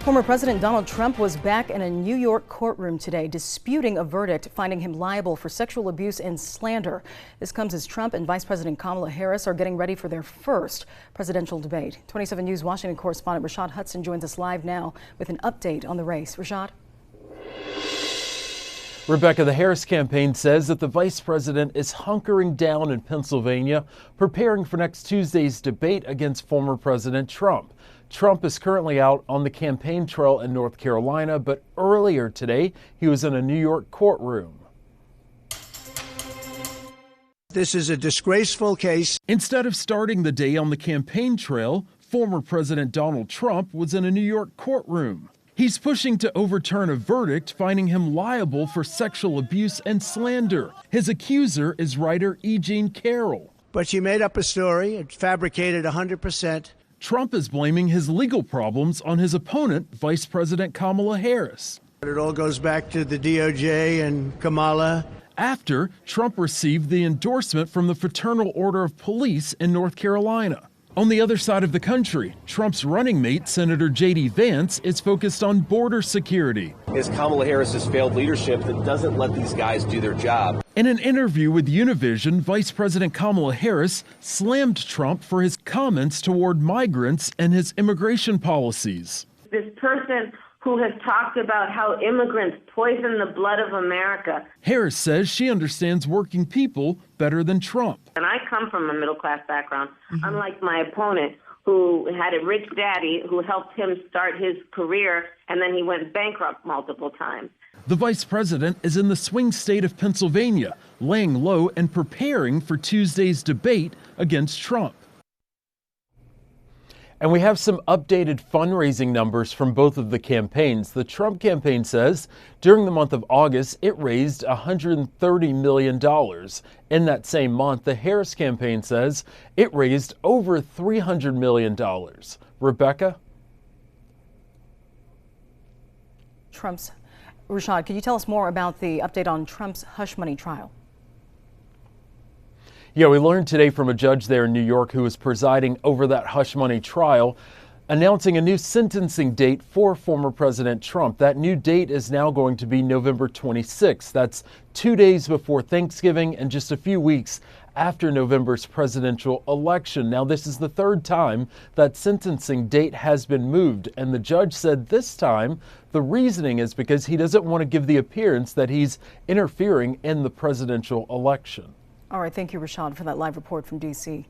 Former President Donald Trump was back in a New York courtroom today, disputing a verdict finding him liable for sexual abuse and slander. This comes as Trump and Vice President Kamala Harris are getting ready for their first presidential debate. 27 News Washington correspondent Rashad Hudson joins us live now with an update on the race. Rashad? Rebecca, the Harris campaign says that the vice president is hunkering down in Pennsylvania, preparing for next Tuesday's debate against former President Trump. Trump is currently out on the campaign trail in North Carolina, but earlier today he was in a New York courtroom. This is a disgraceful case. Instead of starting the day on the campaign trail, former President Donald Trump was in a New York courtroom. He's pushing to overturn a verdict finding him liable for sexual abuse and slander. His accuser is writer Carroll. But she made up a story, it fabricated 100%. Trump is blaming his legal problems on his opponent, Vice President Kamala Harris. It all goes back to the DOJ and Kamala. After Trump received the endorsement from the Fraternal Order of Police in North Carolina. On the other side of the country, Trump's running mate, Senator J.D. Vance, is focused on border security. It's Kamala Harris's failed leadership that doesn't let these guys do their job. In an interview with Univision, Vice President Kamala Harris slammed Trump for his comments toward migrants and his immigration policies. This person who has talked about how immigrants poison the blood of America. Harris says she understands working people better than Trump. And I come from a middle-class background, unlike my opponent, who had a rich daddy who helped him start his career, and then he went bankrupt multiple times. The vice president is in the swing state of Pennsylvania, laying low and preparing for Tuesday's debate against Trump. And we have some updated fundraising numbers from both of the campaigns. The Trump campaign says during the month of August, it raised $130 million. In that same month, the Harris campaign says it raised over $300 million. Rebecca? Rashad, could you tell us more about the update on Trump's hush money trial? Yeah, we learned today from a judge there in New York who was presiding over that hush money trial, announcing a new sentencing date for former President Trump. That new date is now going to be November 26th. That's 2 days before Thanksgiving and just a few weeks after November's presidential election. Now, this is the third time that sentencing date has been moved, and the judge said this time the reasoning is because he doesn't want to give the appearance that he's interfering in the presidential election. All right, thank you, Rashad, for that live report from D.C.